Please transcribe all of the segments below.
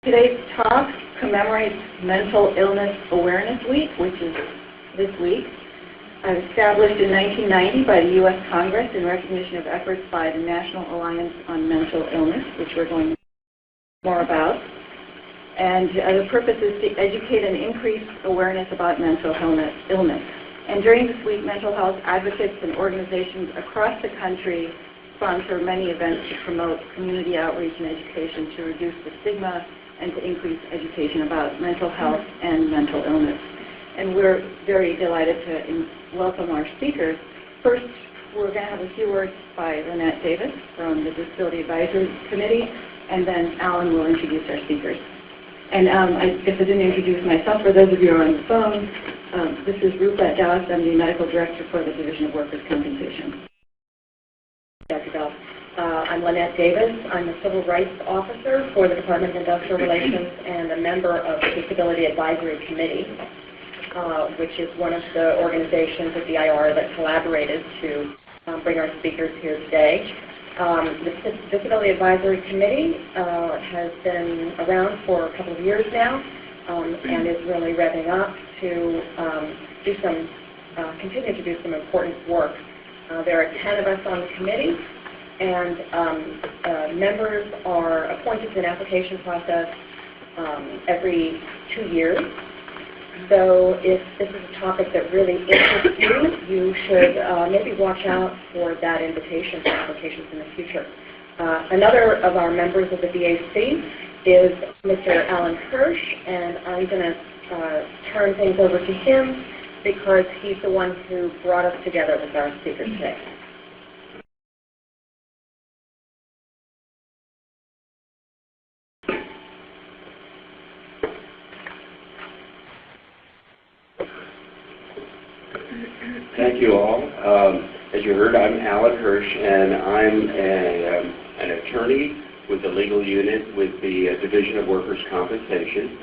Today's talk commemorates Mental Illness Awareness Week, which is this week. Established in 1990 by the U.S. Congress in recognition of efforts by the National Alliance on Mental Illness, which we're going to talk more about. And the purpose is to educate and increase awareness about mental illness. And during this week, mental health advocates and organizations across the country sponsor many events to promote community outreach and education to reduce the stigma and to increase education about mental health and mental illness. And we're very delighted to welcome our speakers. First, we're going to have a few words by Lynette Davis from the Disability Advisory Committee, and then Alan will introduce our speakers. And I guess I didn't introduce myself. For those of you who are on the phone, this is Rupa Dallas. I'm the Medical Director for the Division of Workers' Compensation. Dr. Bell. I'm Lynette Davis. I'm the Civil Rights Officer for the Department of Industrial Relations and a member of the Disability Advisory Committee, which is one of the organizations at DIR that collaborated to bring our speakers here today. The Disability Advisory Committee has been around for a couple of years now and is really revving up to continue to do some important work. There are 10 of us on the committee, and members are appointed to an application process every 2 years. So if this is a topic that really interests you, you should maybe watch out for that invitation for applications in the future. Another of our members of the DAC is Mr. Alan Hirsch, and I'm going to turn things over to him because he's the one who brought us together with our speakers today. Thank you all. As you heard, I'm Alan Hirsch, and I'm an attorney with the legal unit with the Division of Workers' Compensation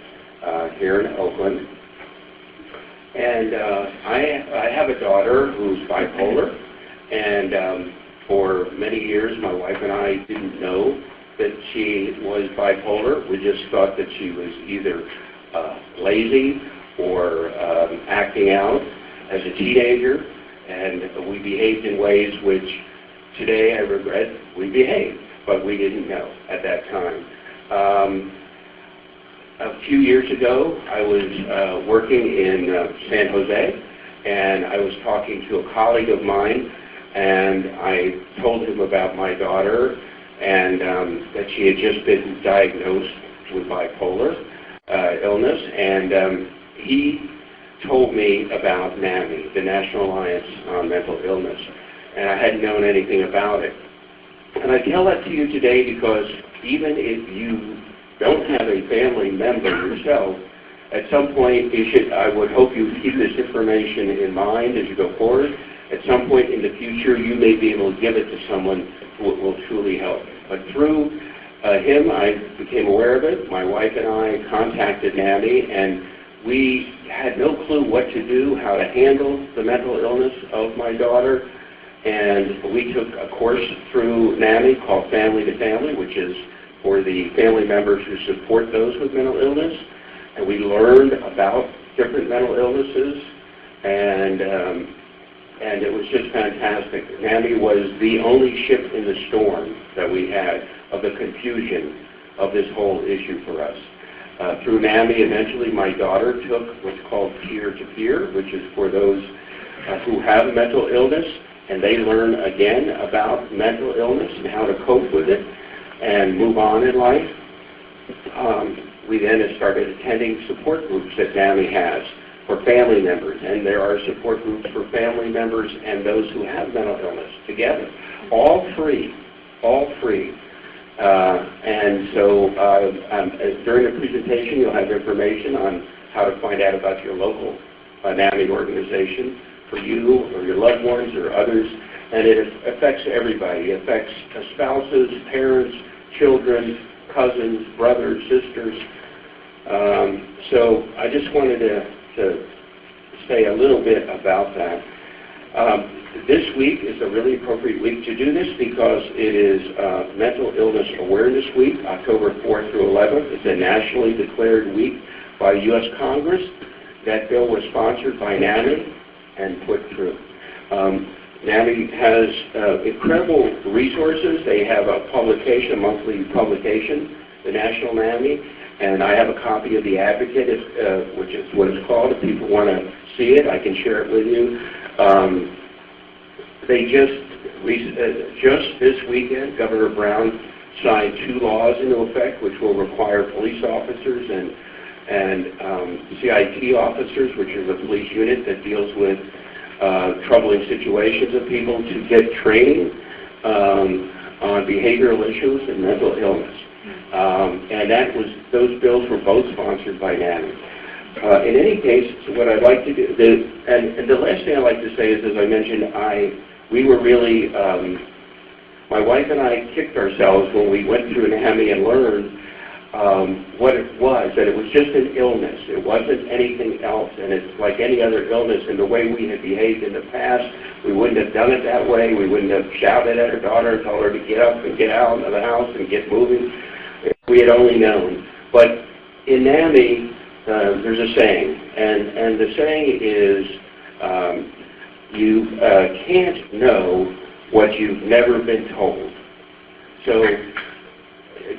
here in Oakland. And I have a daughter who's bipolar, and for many years my wife and I didn't know that she was bipolar. We just thought that she was either lazy or acting out as a teenager, and we behaved in ways which today I regret we behaved, but we didn't know at that time. A few years ago, I was working in San Jose, and I was talking to a colleague of mine, and I told him about my daughter and that she had just been diagnosed with bipolar illness, and he told me about NAMI, the National Alliance on Mental Illness, and I hadn't known anything about it. And I tell that to you today because even if you don't have a family member yourself, at some point you should, I would hope you keep this information in mind as you go forward. At some point in the future, you may be able to give it to someone who it will truly help. But through him, I became aware of it. My wife and I contacted NAMI, and we had no clue what to do, how to handle the mental illness of my daughter, and we took a course through NAMI called Family to Family, which is for the family members who support those with mental illness, and we learned about different mental illnesses, and it was just fantastic. NAMI was the only ship in the storm that we had of the confusion of this whole issue for us. Through NAMI, eventually my daughter took what's called peer-to-peer, which is for those who have mental illness, and they learn again about mental illness and how to cope with it and move on in life. We then started attending support groups that NAMI has for family members, and there are support groups for family members and those who have mental illness together, all free. And so during the presentation, you'll have information on how to find out about your local NAMI organization for you or your loved ones or others. And it affects everybody. It affects spouses, parents, children, cousins, brothers, sisters. So I just wanted to say a little bit about that. this week is a really appropriate week to do this because it is Mental Illness Awareness Week, October 4th through 11th. It's a nationally declared week by U.S. Congress. That bill was sponsored by NAMI and put through. NAMI has incredible resources. They have a publication, a monthly publication, the National NAMI, and I have a copy of The Advocate, which is what it's called. If people want to see it, I can share it with you. They just this weekend, Governor Brown signed 2 laws into effect, which will require police officers and CIT officers, which is a police unit that deals with troubling situations of people, to get training on behavioral issues and mental illness. And those bills were both sponsored by NAMI. In any case, what I'd like to do, and the last thing I'd like to say is, as I mentioned, we were really, my wife and I kicked ourselves when we went through NAMI and learned what it was, that it was just an illness. It wasn't anything else, and it's like any other illness. And the way we had behaved in the past, we wouldn't have done it that way. We wouldn't have shouted at our daughter and told her to get up and get out of the house and get moving. If we had only known. But in NAMI, there's a saying, and the saying is, you can't know what you've never been told. So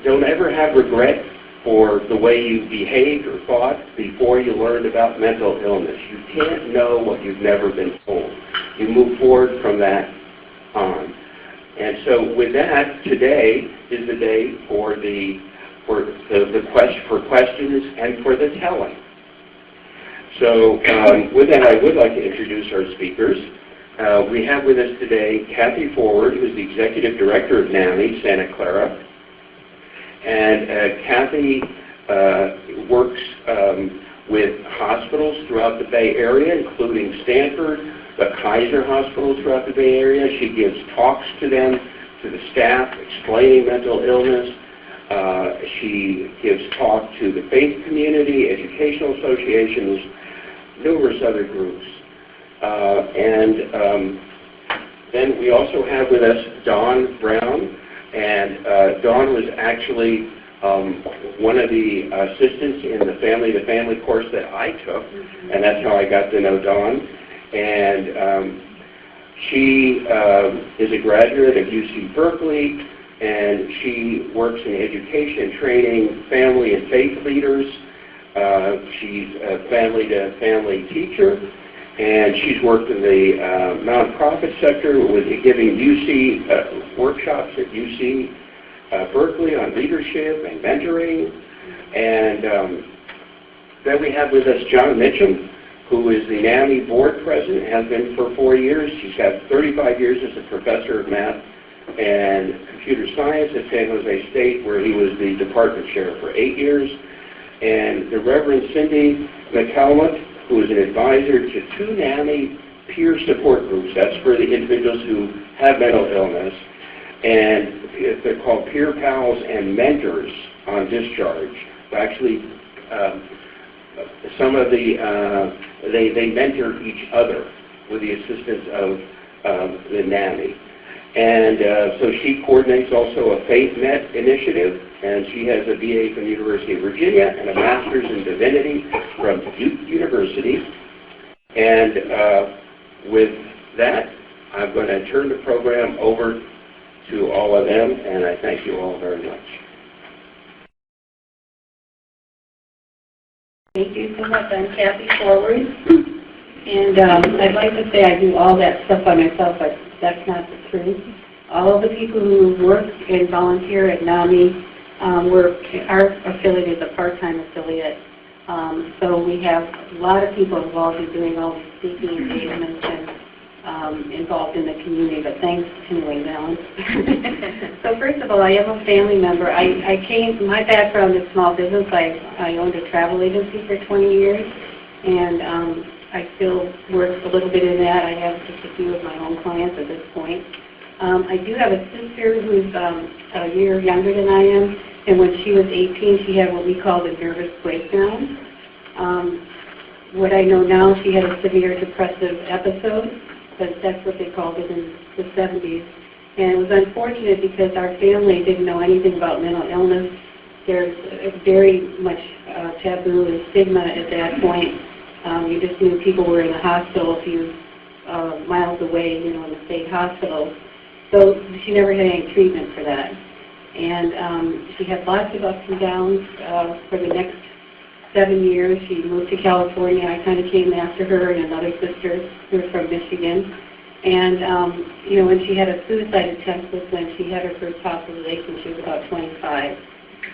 don't ever have regret for the way you behaved or thought before you learned about mental illness. You can't know what you've never been told. You move forward from that on. And so with that, today is the day for questions and for the telling. So with that, I would like to introduce our speakers. We have with us today Kathy Forward, who is the Executive Director of NAMI Santa Clara. And Kathy works with hospitals throughout the Bay Area, including Stanford, the Kaiser hospitals throughout the Bay Area. She gives talks to them, to the staff, explaining mental illness. She gives talk to the faith community, educational associations, numerous other groups. Then we also have with us Dawn Brown. And Dawn was actually one of the assistants in the family-to-family course that I took, and that's how I got to know Dawn. And she is a graduate of UC Berkeley, and she works in education and training family and faith leaders. She's a family-to-family teacher, and she's worked in the nonprofit sector with giving UC workshops at UC Berkeley on leadership and mentoring. And then we have with us John Mitchum, who is the NAMI board president, has been for 4 years. She's got 35 years as a professor of math and computer science at San Jose State, where he was the department chair for 8 years. And the Reverend Cindy McCalmont, who is an advisor to 2 NAMI peer support groups. That's for the individuals who have mental illness. And they're called Peer Pals and Mentors on Discharge. Actually, some of they mentor each other with the assistance of the NAMI. And so she coordinates also a FaithNet initiative, and she has a BA from the University of Virginia and a master's in divinity from Duke University. And with that, I'm going to turn the program over to all of them, and I thank you all very much. Thank you so much. I'm Kathy Forward, and I'd like to say I do all that stuff by myself, but that's not the truth. All of the people who work and volunteer at NAMI, our affiliate is a part-time affiliate, so we have a lot of people involved in doing all these speaking engagements and involved in the community, but thanks anyway, Valence. So first of all, I am a family member. My background is small business. I owned a travel agency for 20 years, and I still work a little bit in that. I have just a few of my own clients at this point. I do have a sister who's a year younger than I am, and when she was 18, she had what we call the nervous breakdown. What I know now, she had a severe depressive episode, but that's what they called it in the 70s. And it was unfortunate because our family didn't know anything about mental illness. There's a very much taboo and stigma at that point. You just knew people were in the hospital a few miles away, in the state hospital. So she never had any treatment for that. And she had lots of ups and downs for the next 7 years. She moved to California. I kind of came after her and another sister who was from Michigan. And, when she had a suicide attempt was when she had her first hospitalization. She was about 25.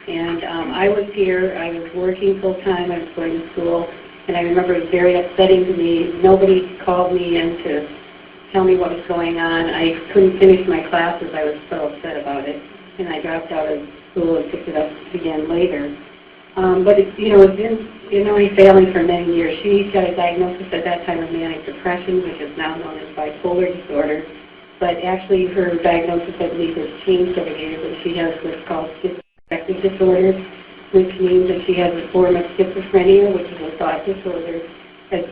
And I was here. I was working full-time. I was going to school. And I remember it was very upsetting to me. Nobody called me in to tell me what was going on. I couldn't finish my classes. I was so upset about it. And I dropped out of school and picked it up again later. But it's been, failing for many years. She got a diagnosis at that time of manic depression, which is now known as bipolar disorder. But actually her diagnosis, I believe, has changed over the years, and she has what's called schizoaffective disorder, which means that she has a form of schizophrenia, which is a thought disorder,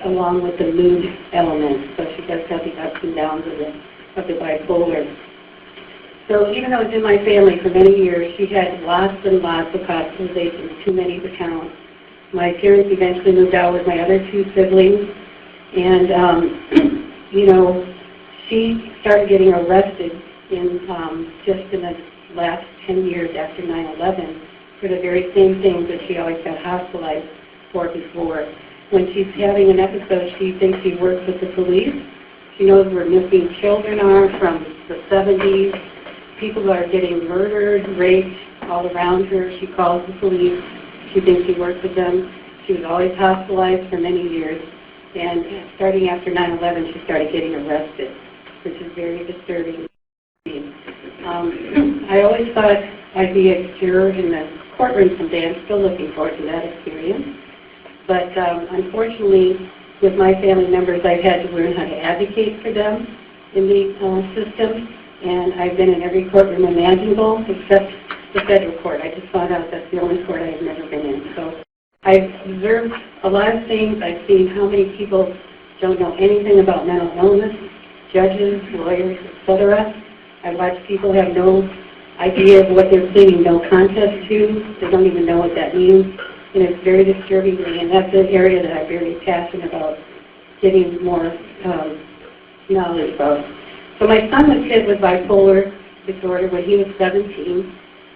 along with the mood element. So she does have the ups and downs of the bipolar. So even though it was in my family for many years, she had lots and lots of hospitalizations, too many to count. My parents eventually moved out with my other two siblings, and, she started getting arrested just in the last 10 years after 9/11 for the very same things that she always got hospitalized for before. When she's having an episode, she thinks she works with the police. She knows where missing children are from the 70s. People are getting murdered, raped all around her. She calls the police. She thinks she works with them. She was always hospitalized for many years. And starting after 9/11, she started getting arrested, which is very disturbing. I always thought I'd be a juror in the courtroom someday. I'm still looking forward to that experience. But unfortunately, with my family members, I've had to learn how to advocate for them in the system. And I've been in every courtroom imaginable except the federal court. I just found out that's the only court I've never been in. So I've observed a lot of things. I've seen how many people don't know anything about mental illness, judges, lawyers, etc. I watch people have no idea of what they're pleading no contest to. They don't even know what that means. And it's very disturbing to me. And that's an area that I'm very passionate about getting more knowledge about. So my son was hit with bipolar disorder when he was 17.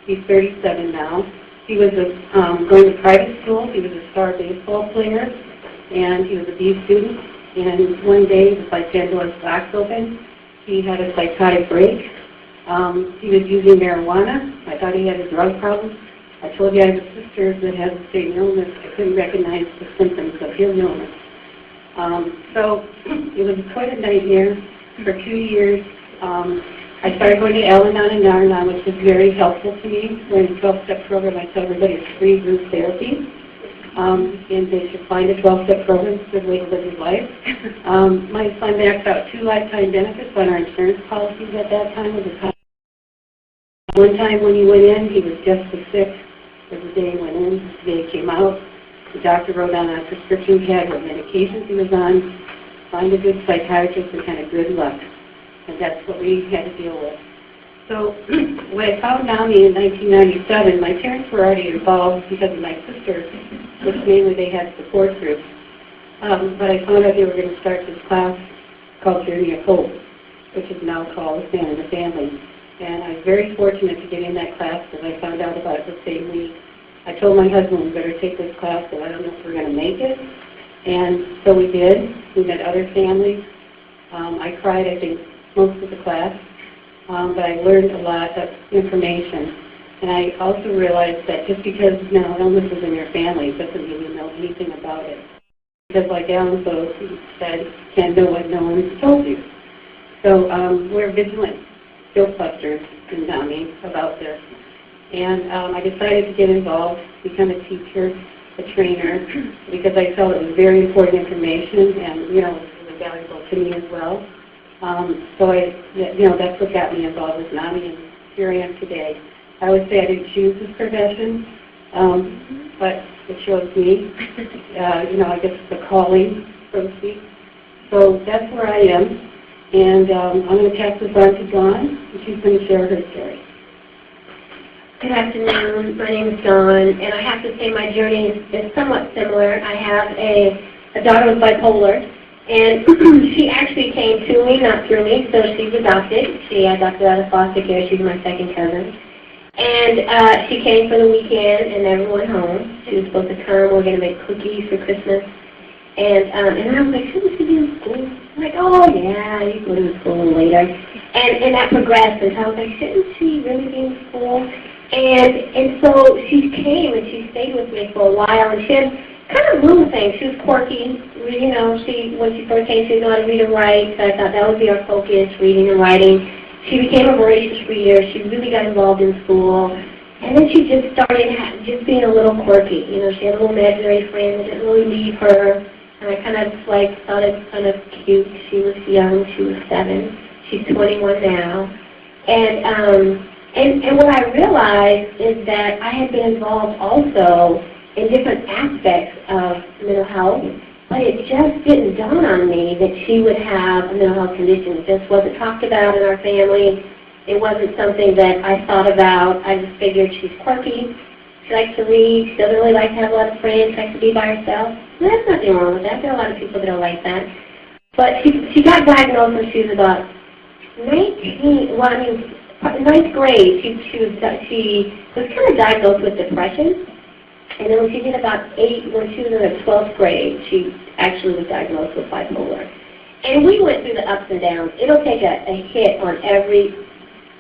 He's 37 now. He was going to private school. He was a star baseball player, and he was a B student. And one day, it was like Pandora's box open. He had a psychotic break. He was using marijuana. I thought he had a drug problem. I told you I have a sister that has the same illness. I couldn't recognize the symptoms of his illness. So it was quite a nightmare. For 2 years, I started going to Al-Anon and Nar-Anon, which was very helpful to me. We're in a 12-step program. I tell everybody it's free group therapy, and they should find a 12-step program. It's a good way to live your life. My son maxed out 2 lifetime benefits on our insurance policies at that time. One time when he went in, he was just as sick as the day he went in, the day he came out. The doctor wrote down on a prescription pad what medications he was on. Find a good psychiatrist and kind of good luck. And that's what we had to deal with. So when I found NAMI in 1997, my parents were already involved because of my sister, which mainly they had support groups. But I found out they were going to start this class called Journey of Hope, which is now called Stand in the Family. And I was very fortunate to get in that class because I found out about it the same week. I told my husband we better take this class, but I don't know if we're going to make it. And so we did. We met other families. I cried, I think, most of the class, but I learned a lot of information. And I also realized that just because mental illness is in your family doesn't mean you know anything about it. Because like Alan said, you can't know what no one's told you. So we're vigilant fieldbusters in NAMI about this. And I decided to get involved, become a teacher, a trainer, because I felt it was very important information and, it was valuable to me as well. So that's what got me involved with NAMI, and here I am today. I would say I didn't choose this profession, but it chose me. I guess it's a calling, so to speak. So that's where I am. And I'm going to pass this on to Dawn, and she's going to share her story. Good afternoon. My name is Dawn, and I have to say my journey is somewhat similar. I have a daughter with bipolar, and she actually came to me, not through me, so she's adopted. She adopted out of foster care. She's my second cousin. And she came for the weekend and never went home. She was supposed to come. We're going to make cookies for Christmas. And I was like, shouldn't she be in school? I'm like, oh, yeah, you go to school later. And that progressed. And I was like, shouldn't she really be in school? And so she came and she stayed with me for a while. And she had kind of little things. She was quirky. You know, when she first came, she didn't know how to read and write. So I thought that would be our focus, reading and writing. She became a voracious reader. She really got involved in school. And then she just started just being a little quirky. You know, she had a little imaginary friend that didn't really leave her. And I kind of thought it kind of cute. She was young. She was 7. She's 21 now. And what I realized is that I had been involved also in different aspects of mental health, but it just didn't dawn on me that she would have a mental health condition. It just wasn't talked about in our family. It wasn't something that I thought about. I just figured she's quirky. She likes to read. She doesn't really like to have a lot of friends. She likes to be by herself. And there's nothing wrong with that. There are a lot of people that are like that. But she got diagnosed when she was about 9th grade. She was kind of diagnosed with depression. And then when she did about 8, when she was in her 12th grade, she actually was diagnosed with bipolar. And we went through the ups and downs. It'll take a hit on every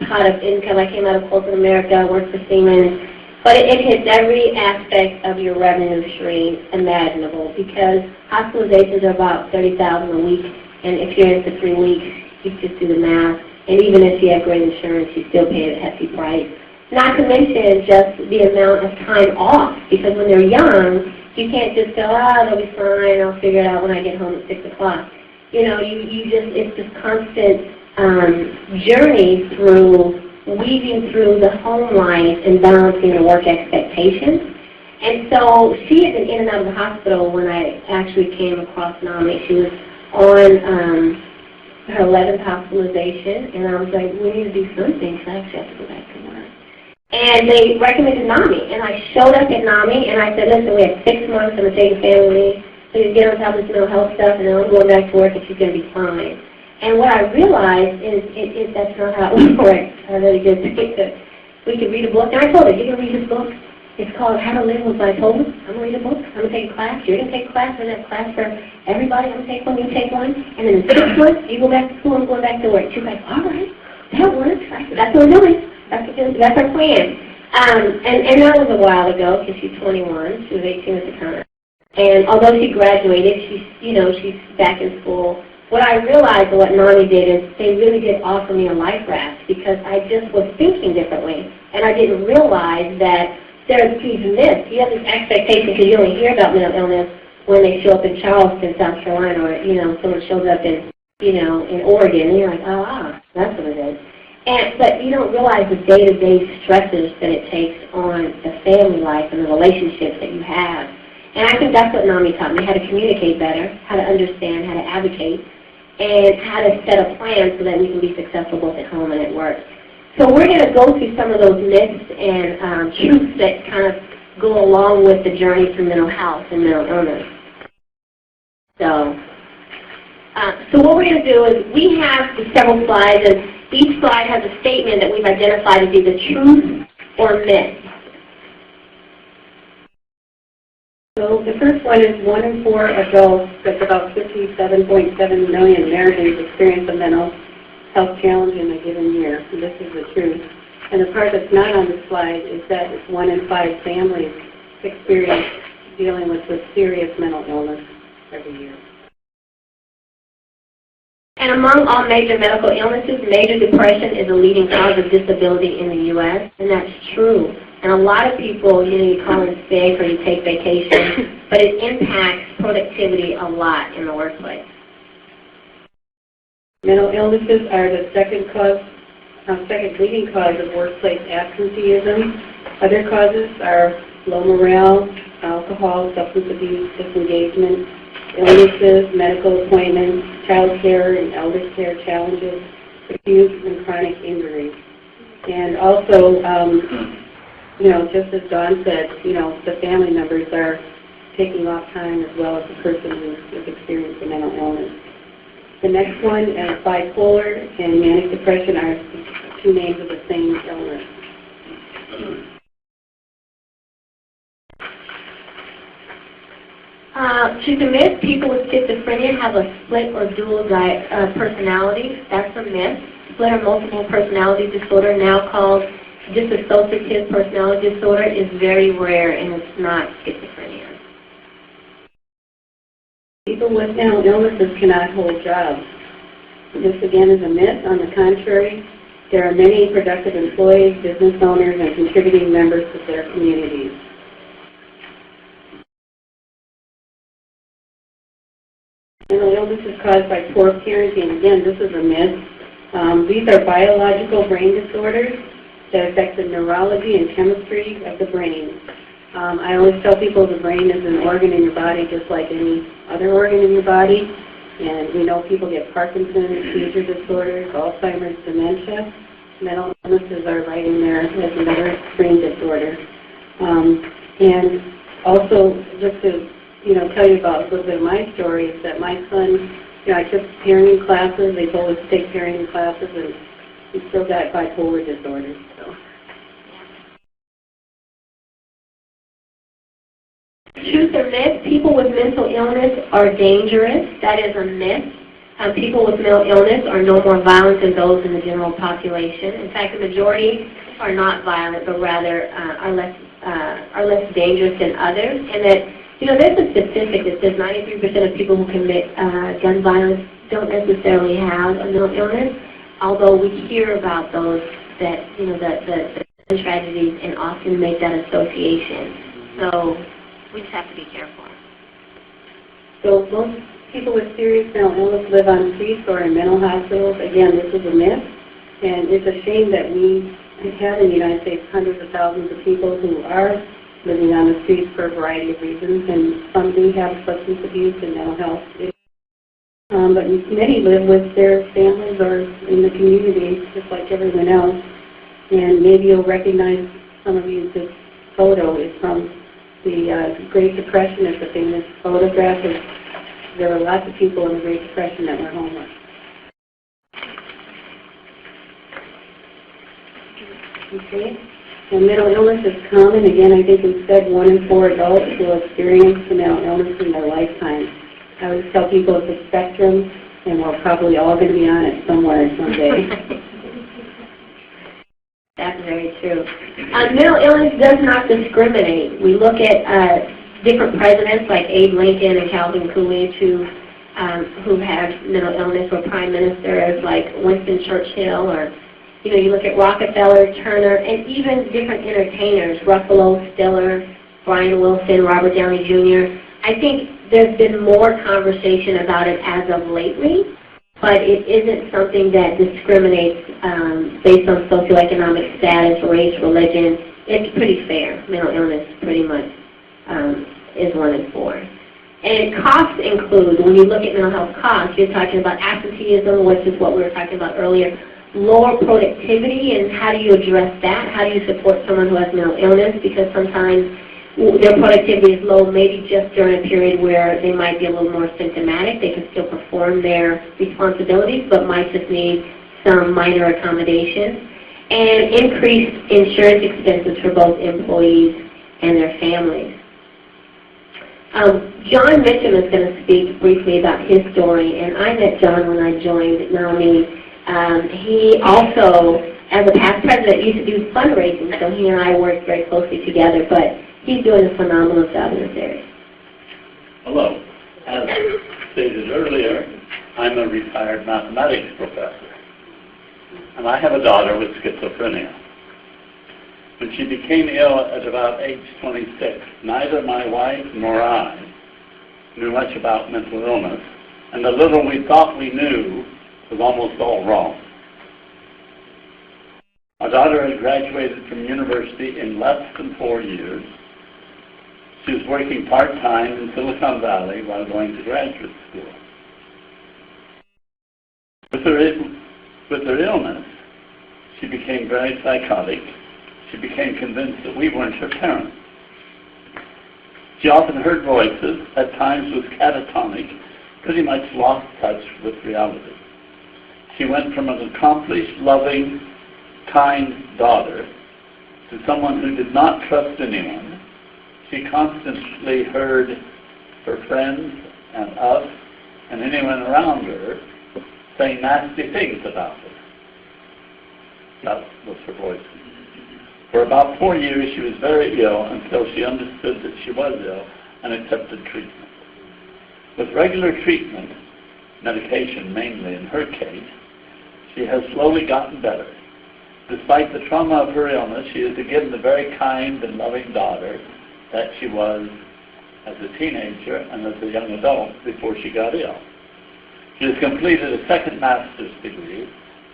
pot of income. I came out of corporate America, worked for Siemens. But it hits every aspect of your revenue stream imaginable, because hospitalizations are about $30,000 a week, and if you're in for 3 weeks, you just do the math. And even if you have great insurance, you still pay a hefty price. Not to mention just the amount of time off, because when they're young, you can't just go, they'll be fine, I'll figure it out when I get home at 6 o'clock. You know, it's this constant journey through weaving through the home life and balancing the work expectations. And so she had been in and out of the hospital when I actually came across NAMI. She was on her 11th hospitalization, and I was like, we need to do something, so I actually have to go back to work. And they recommended NAMI, and I showed up at NAMI, and I said, listen, we have 6 months, I'm going to take a family leave, so you get on top of this mental health stuff, and then I'm going back to work, and she's going to be fine. And what I realized is that's not how it works. I really did think that we could read a book. And I told her, you can read this book. It's called How to Live with Bipolar. I'm going to read a book. I'm going to take a class. You're going to take a class. We're going to have a class for everybody. I'm going to take one. You take one. And then in 6 months, you go back to school. I'm going back to work. She's like, all right, that works. I said, that's what we're doing. That's our plan. And that was a while ago, because she's 21. She was 18 at the time. And although she graduated, she's back in school. What I realized what NAMI did is they really did offer me a life raft, because I just was thinking differently. And I didn't realize that there's these myths. You have this expectation, because you only hear about mental illness when they show up in Charleston, South Carolina, or, someone shows up in, in Oregon, and you're like, that's what it is. But you don't realize the day-to-day stresses that it takes on the family life and the relationships that you have. And I think that's what NAMI taught me, how to communicate better, how to understand, how to advocate, and how to set a plan so that we can be successful both at home and at work. So we're going to go through some of those myths and truths that kind of go along with the journey through mental health and mental illness. So what we're going to do is we have several slides, and each slide has a statement that we've identified as either truth or myth. So the first one is 1 in 4 adults, that's about 57.7 million Americans, experience a mental health challenge in a given year. And this is the truth. And the part that's not on the slide is that 1 in 5 families experience dealing with serious mental illness every year. And among all major medical illnesses, major depression is a leading cause of disability in the U.S., and that's true. And a lot of people, you call in sick or you take vacation, but it impacts productivity a lot in the workplace. Mental illnesses are the second leading cause of workplace absenteeism. Other causes are low morale, alcohol, substance abuse, disengagement, illnesses, medical appointments, child care and elder care challenges, acute and chronic injuries. And also, just as Dawn said, the family members are taking off time as well as the person who is experiencing mental illness. The next one is bipolar and manic depression are two names of the same illness. She's a myth. People with schizophrenia have a split or dual personality. That's a myth. Split or multiple personality disorder, now called dissociative personality disorder, is very rare, and it's not schizophrenia. People with mental illnesses cannot hold jobs. This again is a myth. On the contrary, there are many productive employees, business owners, and contributing members to their communities. Mental illness is caused by poor parenting. Again, this is a myth. These are biological brain disorders that affect the neurology and chemistry of the brain. I always tell people the brain is an organ in your body just like any other organ in your body. And we know people get Parkinson's, seizure disorders, Alzheimer's, dementia. Mental illnesses are right in there as another brain disorder. And also, just to tell you about a little bit of my story, is that my son, I took parenting classes. They told us to take parenting classes, and he still got bipolar disorder. So. Truth or myth, people with mental illness are dangerous. That is a myth. People with mental illness are no more violent than those in the general population. In fact, the majority are not violent, but rather are less dangerous than others. And that, there's a statistic that says 93% of people who commit gun violence don't necessarily have a mental illness, although we hear about those that, the tragedies and often make that association. So we just have to be careful. So most people with serious mental illness live on streets or in mental hospitals. Again, this is a myth, and it's a shame that we have in the United States hundreds of thousands of people who are living on the streets for a variety of reasons, and some do have substance abuse and mental health issues. But many live with their families or in the community, just like everyone else. And maybe you'll recognize, some of you, this photo is from the Great Depression. It's a famous photograph. There were lots of people in the Great Depression that were homeless. Okay. And mental illness is common. Again, I think we said 1 in 4 adults will experience the mental illness in their lifetime. I always tell people it's a spectrum, and we're probably all going to be on it somewhere someday. That's very true. Mental illness does not discriminate. We look at different presidents like Abe Lincoln and Calvin Coolidge who had mental illness, or prime ministers like Winston Churchill, or you look at Rockefeller, Turner, and even different entertainers, Ruffalo, Stiller, Brian Wilson, Robert Downey Jr. I think there's been more conversation about it as of lately, but it isn't something that discriminates based on socioeconomic status, race, religion. It's pretty fair. Mental illness pretty much is 1 in 4. And costs include, when you look at mental health costs, you're talking about absenteeism, which is what we were talking about earlier, lower productivity, and how do you address that? How do you support someone who has mental illness? Because sometimes their productivity is low, maybe just during a period where they might be a little more symptomatic. They can still perform their responsibilities, but might just need some minor accommodations. And increased insurance expenses for both employees and their families. John Mitchum is going to speak briefly about his story, and I met John when I joined NAMI. He also, as a past president, used to do fundraising, so he and I worked very closely together, but he's doing a phenomenal job in this area. Hello. As stated earlier, I'm a retired mathematics professor, and I have a daughter with schizophrenia. When she became ill at about age 26, neither my wife nor I knew much about mental illness, and the little we thought we knew was almost all wrong. Our daughter had graduated from university in less than 4 years. She was working part-time in Silicon Valley while going to graduate school. With her illness, she became very psychotic. She became convinced that we weren't her parents. She often heard voices, at times was catatonic, pretty much lost touch with reality. She went from an accomplished, loving, kind daughter to someone who did not trust anyone. She constantly heard her friends and us and anyone around her saying nasty things about her. That was her voice. For about 4 years she was very ill until she understood that she was ill and accepted treatment. With regular treatment, medication mainly in her case, she has slowly gotten better. Despite the trauma of her illness, she is again the very kind and loving daughter that she was as a teenager and as a young adult before she got ill. She has completed a second master's degree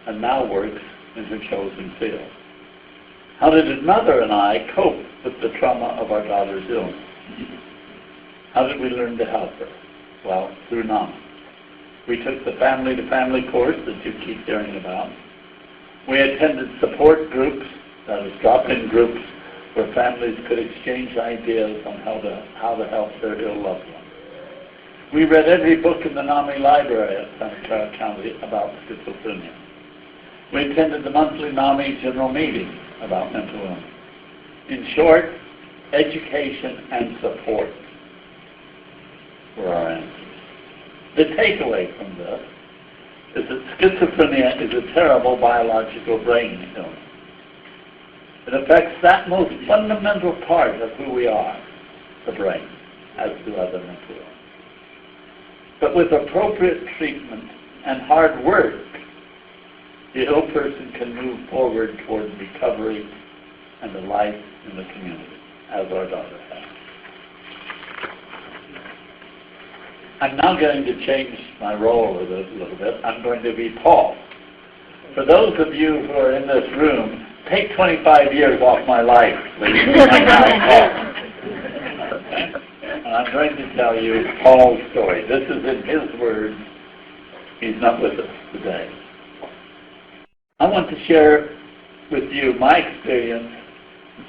and now works in her chosen field. How did her mother and I cope with the trauma of our daughter's illness? How did we learn to help her? Well, through NAMI. We took the family-to-family course that you keep hearing about. We attended support groups, that is drop-in groups, where families could exchange ideas on how to help their ill loved ones. We read every book in the NAMI library at Santa Clara County about schizophrenia. We attended the monthly NAMI general meeting about mental illness. In short, education and support were our answers. The takeaway from this is that schizophrenia is a terrible biological brain illness. It affects that most fundamental part of who we are, the brain, as do other mental illness. But with appropriate treatment and hard work, the ill person can move forward toward recovery and a life in the community, as our daughter has. I'm now going to change my role a little bit. I'm going to be Paul. For those of you who are in this room, take 25 years off my life, please. I'm now Paul. And I'm going to tell you Paul's story. This is in his words. He's not with us today. I want to share with you my experience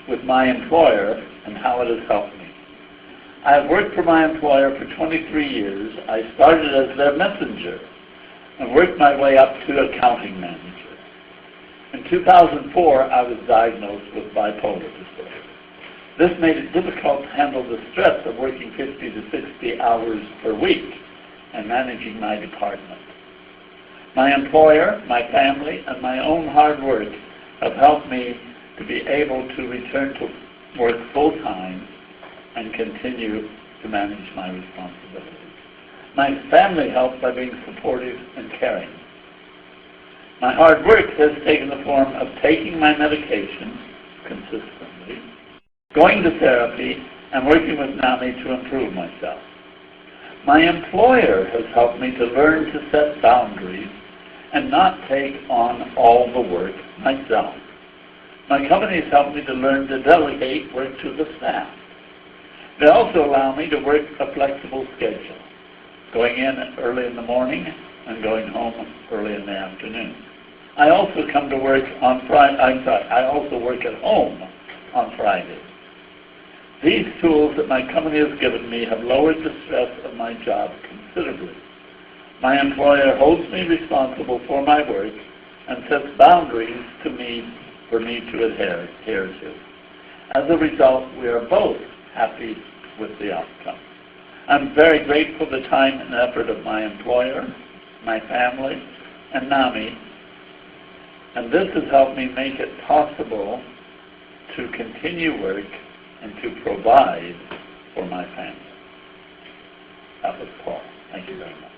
with my employer and how it has helped me. I have worked for my employer for 23 years. I started as their messenger and worked my way up to accounting manager. In 2004, I was diagnosed with bipolar disorder. This made it difficult to handle the stress of working 50 to 60 hours per week and managing my department. My employer, my family, and my own hard work have helped me to be able to return to work full-time and continue to manage my responsibilities. My family helped by being supportive and caring. My hard work has taken the form of taking my medication consistently, going to therapy, and working with NAMI to improve myself. My employer has helped me to learn to set boundaries and not take on all the work myself. My company has helped me to learn to delegate work to the staff. They also allow me to work a flexible schedule, going in early in the morning and going home early in the afternoon. I also come to work on Friday. I also work at home on Fridays. These tools that my company has given me have lowered the stress of my job considerably. My employer holds me responsible for my work and sets boundaries for me to adhere to. As a result, we are both happy with the outcome. I'm very grateful for the time and effort of my employer, my family, and NAMI, and this has helped me make it possible to continue work and to provide for my family. That was Paul. Thank you very much.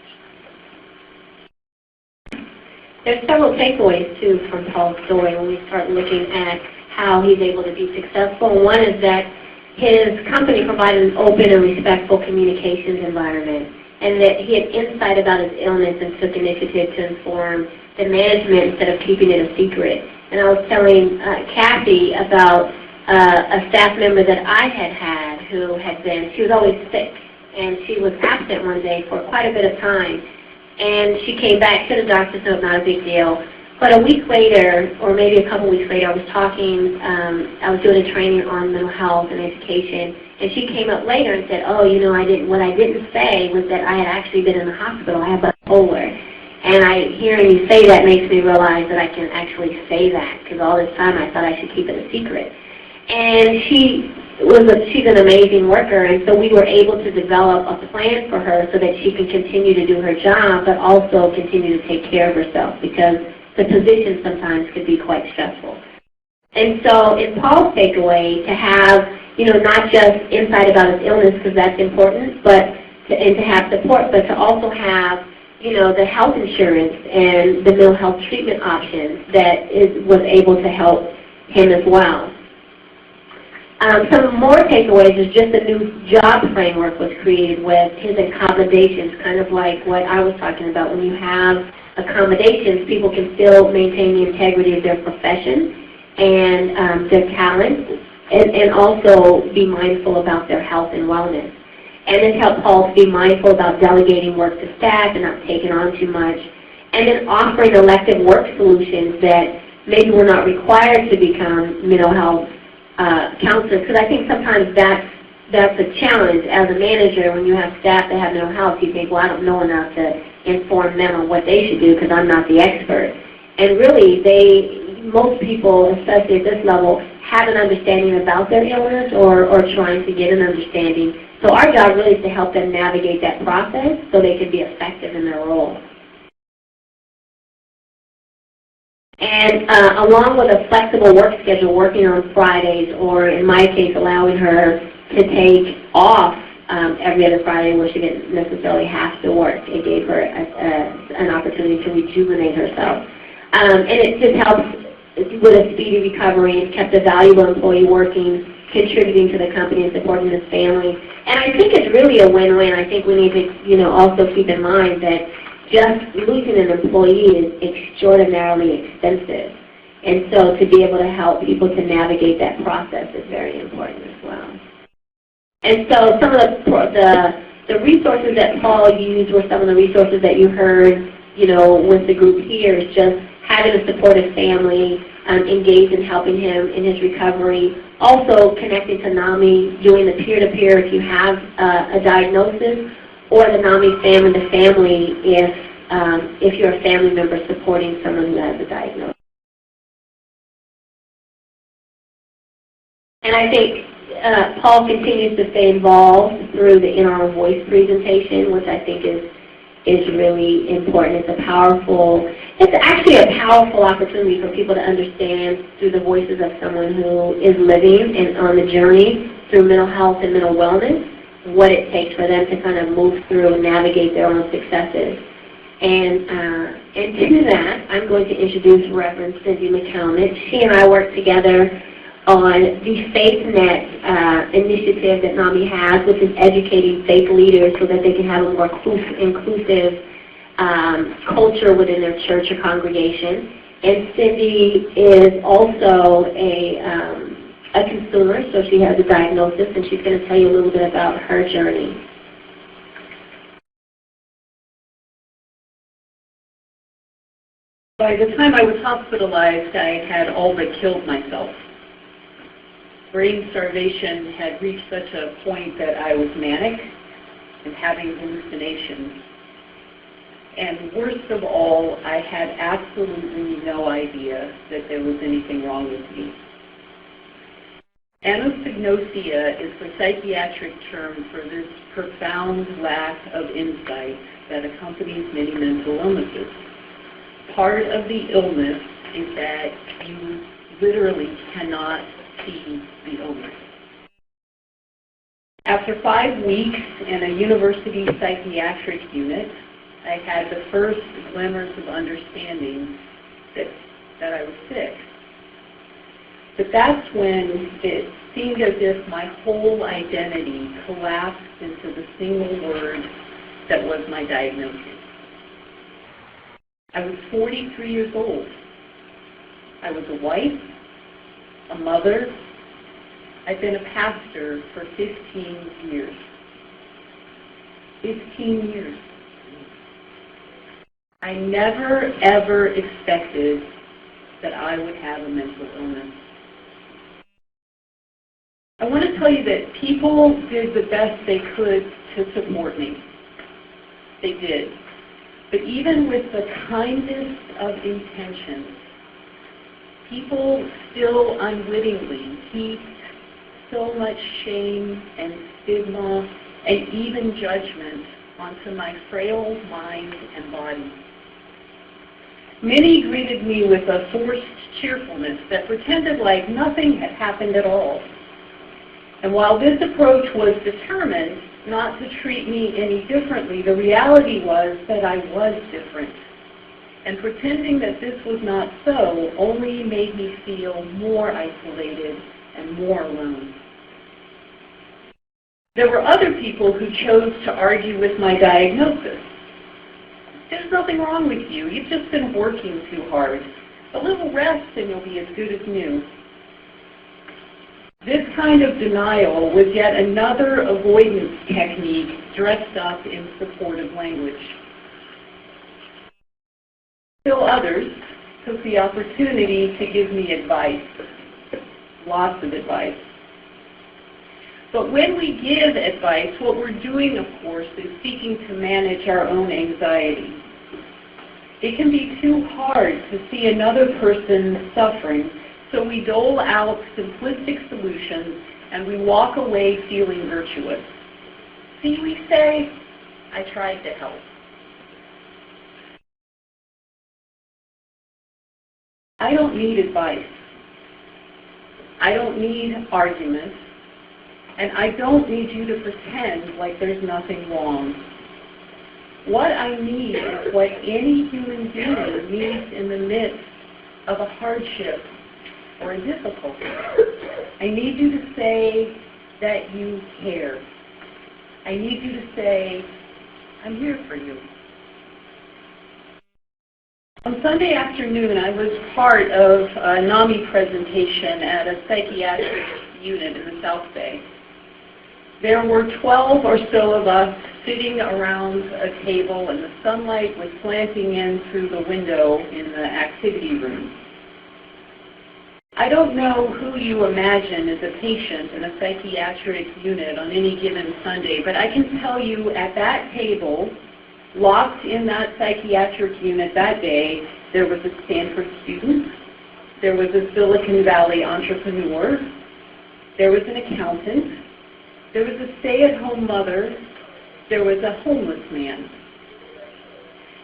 There's several takeaways, too, from Paul's story when we start looking at how he's able to be successful. One is that his company provided an open and respectful communications environment, and that he had insight about his illness and took initiative to inform the management instead of keeping it a secret. And I was telling Kathy about a staff member that I had who she was always sick, and she was absent one day for quite a bit of time. And she came back to the doctor's note, not a big deal. But a week later, or maybe a couple weeks later, I was talking, I was doing a training on mental health and education, and she came up later and said, oh, you know, what I didn't say was that I had actually been in the hospital. I have bipolar. And hearing you say that makes me realize that I can actually say that, because all this time I thought I should keep it a secret. And she's an amazing worker, and so we were able to develop a plan for her so that she can continue to do her job, but also continue to take care of herself, because the position sometimes could be quite stressful. And so in Paul's takeaway, to have, you know, not just insight about his illness, because that's important, but to have support, but to also have, you know, the health insurance and the mental health treatment options that was able to help him as well. Some more takeaways is just a new job framework was created with his accommodations, kind of like what I was talking about. When you have accommodations, people can still maintain the integrity of their profession and their talent, and also be mindful about their health and wellness. And this helped Paul to be mindful about delegating work to staff and not taking on too much, and then offering elective work solutions that maybe were not required to become mental health counselors, because I think sometimes that's a challenge as a manager. When you have staff that have mental health, you think, well, I don't know enough to inform them on what they should do because I'm not the expert. And really, most people, especially at this level, have an understanding about their illness or trying to get an understanding. So our job really is to help them navigate that process so they can be effective in their role. And along with a flexible work schedule, working on Fridays, or in my case, allowing her to take off every other Friday where she didn't necessarily have to work. It gave her an opportunity to rejuvenate herself. And it just helps with a speedy recovery and kept a valuable employee working, contributing to the company and supporting his family. And I think it's really a win-win. I think we need to, you know, also keep in mind that just losing an employee is extraordinarily expensive. And so to be able to help people to navigate that process is very important as well. And so some of the resources that Paul used were some of the resources that you heard, you know, with the group here, is just having a supportive family, engaged in helping him in his recovery. Also connecting to NAMI, doing the peer-to-peer if you have a diagnosis, or the NAMI family if you're a family member supporting someone who has a diagnosis. And I think Paul continues to stay involved through the In Our Voice presentation, which I think is really important. It's actually a powerful opportunity for people to understand through the voices of someone who is living and on the journey through mental health and mental wellness, what it takes for them to kind of move through and navigate their own successes. And to that, I'm going to introduce Reverend Cindy McCalmont. She and I work together on the FaithNet initiative that NAMI has, which is educating faith leaders so that they can have a more inclusive culture within their church or congregation. And Cindy is also a consumer, so she has a diagnosis, and she's going to tell you a little bit about her journey. By the time I was hospitalized, I had all but killed myself. Brain starvation had reached such a point that I was manic and having hallucinations. And worst of all, I had absolutely no idea that there was anything wrong with me. Anosognosia is the psychiatric term for this profound lack of insight that accompanies many mental illnesses. Part of the illness is that you literally cannot see the illness. After 5 weeks in a university psychiatric unit, I had the first glimmers of understanding that I was sick. But that's when it seemed as if my whole identity collapsed into the single word that was my diagnosis. I was 43 years old. I was a wife, a mother, I've been a pastor for 15 years. 15 years. I never, ever expected that I would have a mental illness. I want to tell you that people did the best they could to support me. They did. But even with the kindest of intentions, people still unwittingly heaped so much shame and stigma and even judgment onto my frail mind and body. Many greeted me with a forced cheerfulness that pretended like nothing had happened at all. And while this approach was determined not to treat me any differently, the reality was that I was different. And pretending that this was not so only made me feel more isolated and more alone. There were other people who chose to argue with my diagnosis. There's nothing wrong with you. You've just been working too hard. A little rest and you'll be as good as new. This kind of denial was yet another avoidance technique dressed up in supportive language. Still others took the opportunity to give me advice, lots of advice. But when we give advice, what we're doing, of course, is seeking to manage our own anxiety. It can be too hard to see another person suffering, so we dole out simplistic solutions and we walk away feeling virtuous. See, we say, I tried to help. I don't need advice. I don't need arguments. And I don't need you to pretend like there's nothing wrong. What I need is what any human being needs in the midst of a hardship or a difficulty. I need you to say that you care. I need you to say, I'm here for you. On Sunday afternoon, I was part of a NAMI presentation at a psychiatric unit in the South Bay. There were 12 or so of us sitting around a table, and the sunlight was slanting in through the window in the activity room. I don't know who you imagine as a patient in a psychiatric unit on any given Sunday, but I can tell you at that table, locked in that psychiatric unit that day, there was a Stanford student, there was a Silicon Valley entrepreneur, there was an accountant, there was a stay-at-home mother, there was a homeless man.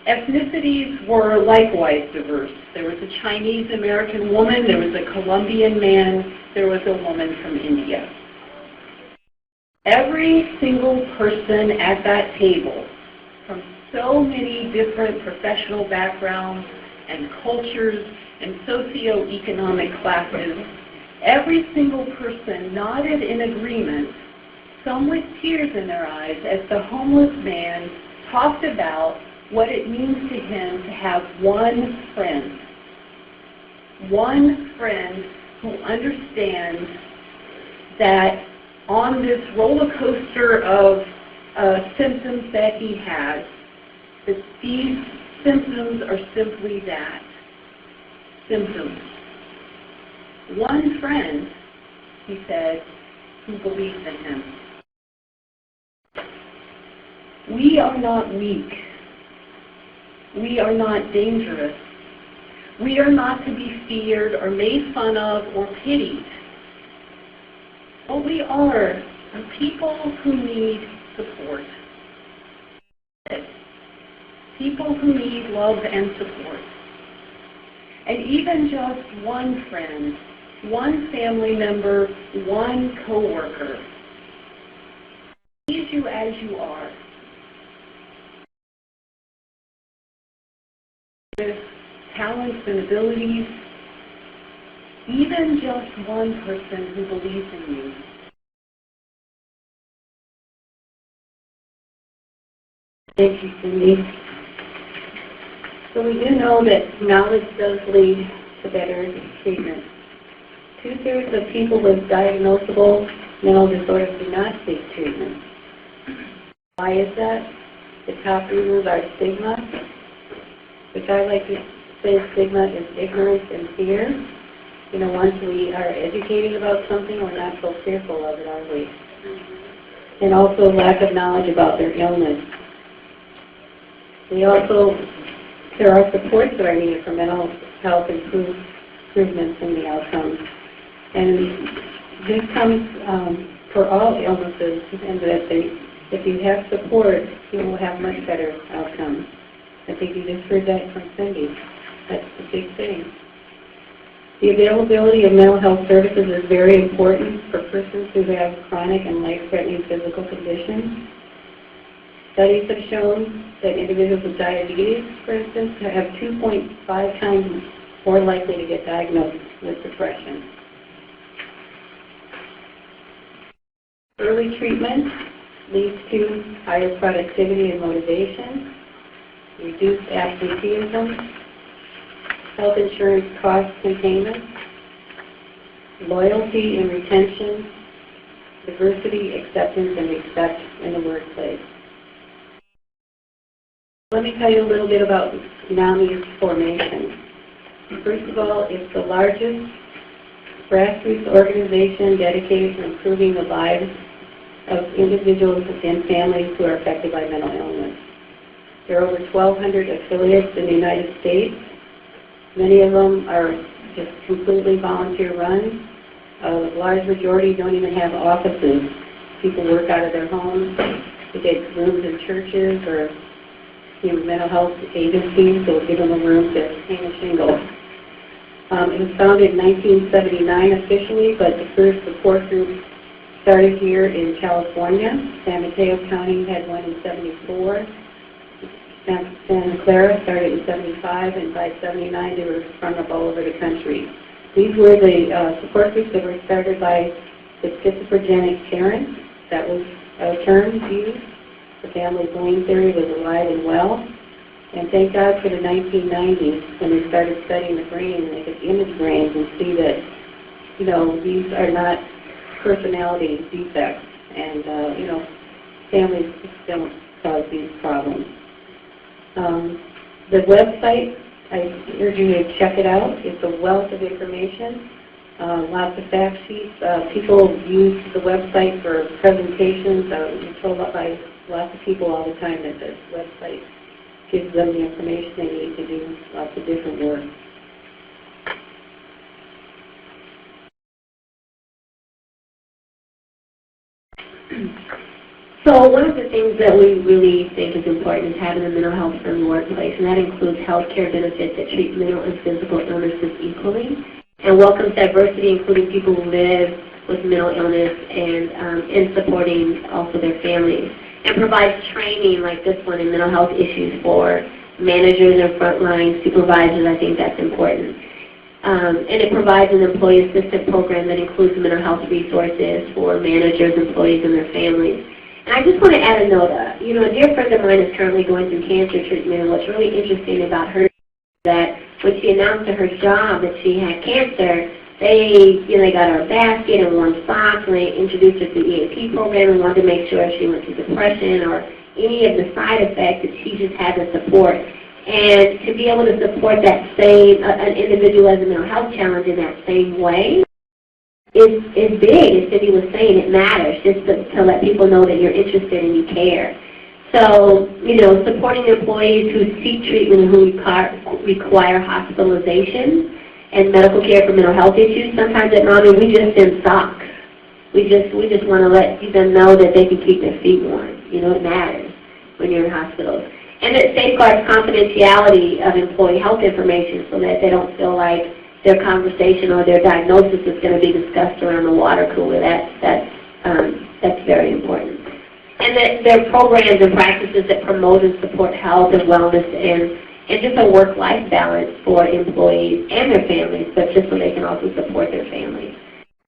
Ethnicities were likewise diverse. There was a Chinese-American woman, there was a Colombian man, there was a woman from India. Every single person at that table, from so many different professional backgrounds and cultures and socioeconomic classes, every single person nodded in agreement, some with tears in their eyes, as the homeless man talked about what it means to him to have one friend who understands that on this roller coaster of symptoms that he has, that these symptoms are simply that, symptoms. One friend, he said, who believes in him. We are not weak. We are not dangerous. We are not to be feared or made fun of or pitied. What we are people who need support. People who need love and support. And even just one friend, one family member, one coworker sees you as you are, with talents and abilities, even just one person who believes in you. Thank you, Cindy. So we do know that knowledge does lead to better treatment. 2/3 of people with diagnosable mental disorders do not seek treatment. Why is that? The top reasons are stigma, which I like to say stigma is ignorance and fear. You know, once we are educated about something, we're not so fearful of it, are we? And also lack of knowledge about their illness. There are supports that are needed for mental health improvements in the outcomes. And this comes for all illnesses, and that if you have support, you will have much better outcomes. I think you just heard that from Cindy. That's the big thing. The availability of mental health services is very important for persons who have chronic and life-threatening physical conditions. Studies have shown that individuals with diabetes, for instance, have 2.5 times more likely to get diagnosed with depression. Early treatment leads to higher productivity and motivation, reduced absenteeism, health insurance cost containment, loyalty and retention, diversity, acceptance, and respect in the workplace. Let me tell you a little bit about NAMI's formation. First of all, it's the largest grassroots organization dedicated to improving the lives of individuals and families who are affected by mental illness. There are over 1,200 affiliates in the United States. Many of them are just completely volunteer run. A large majority don't even have offices. People work out of their homes. They get rooms in churches or mental health agencies, so give them a room to hang a shingle. It was founded in 1979 officially, but the first support group started here in California. San Mateo County had one in 74. Santa Clara started in 75, and by 79 they were sprung up all over the country. These were the support groups that were started by the schizophrenic parents. That was a term used. The family blame theory was alive and well. And thank God for the 1990s when they started studying the brain, and they could image brains and see that, you know, these are not personality defects, and, you know, families don't cause these problems. The website, I urge you to check it out. It's a wealth of information, lots of fact sheets. People use the website for presentations. We're told by lots of people all the time that the website gives them the information they need to do lots of different work. So one of the things that we really think is important is having a mental health friendly workplace, and that includes health care benefits that treat mental and physical illnesses equally, and welcomes diversity, including people who live with mental illness, and supporting also their families, and provides training like this one in mental health issues for managers and frontline supervisors. I think that's important. And it provides an employee assistance program that includes mental health resources for managers, employees, and their families. And I just want to add a note. You know, a dear friend of mine is currently going through cancer treatment, and what's really interesting about her is that when she announced to her job that she had cancer, they got her a basket and warm socks, and they introduced her to the EAP program and wanted to make sure if she went through depression or any of the side effects that she just had the support. And to be able to support that same, an individual as a mental health challenge in that same way is big. As Cindy was saying, it matters just to let people know that you're interested and you care. So, you know, supporting employees who seek treatment and who require hospitalization and medical care for mental health issues. Sometimes at NAMI we just send socks. We just want to let them know that they can keep their feet warm. You know, it matters when you're in hospitals. And it safeguards confidentiality of employee health information so that they don't feel like their conversation or their diagnosis is going to be discussed around the water cooler. That's very important. And that there are programs and practices that promote and support health and wellness and just a work-life balance for employees and their families, but just so they can also support their families.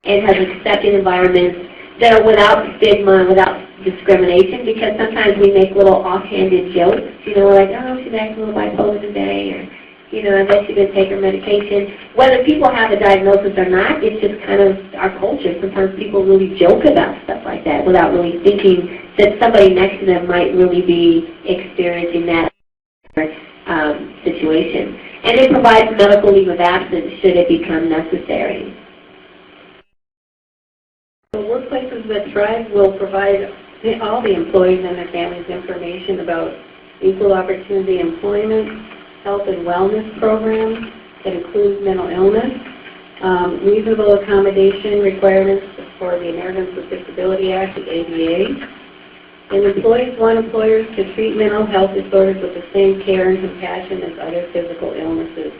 And has accepting environments that are without stigma and without discrimination, because sometimes we make little offhanded jokes, you know, like, oh, she's acting a little bipolar today, or, unless you've been taking medication. Whether people have a diagnosis or not, it's just kind of our culture. Sometimes people really joke about stuff like that without really thinking that somebody next to them might really be experiencing that situation. And it provides medical leave of absence should it become necessary. So workplaces that thrive will provide all the employees and their families information about equal opportunity employment, health and wellness programs that include mental illness, reasonable accommodation requirements for the Americans with Disabilities Act, the ADA, and employees want employers to treat mental health disorders with the same care and compassion as other physical illnesses.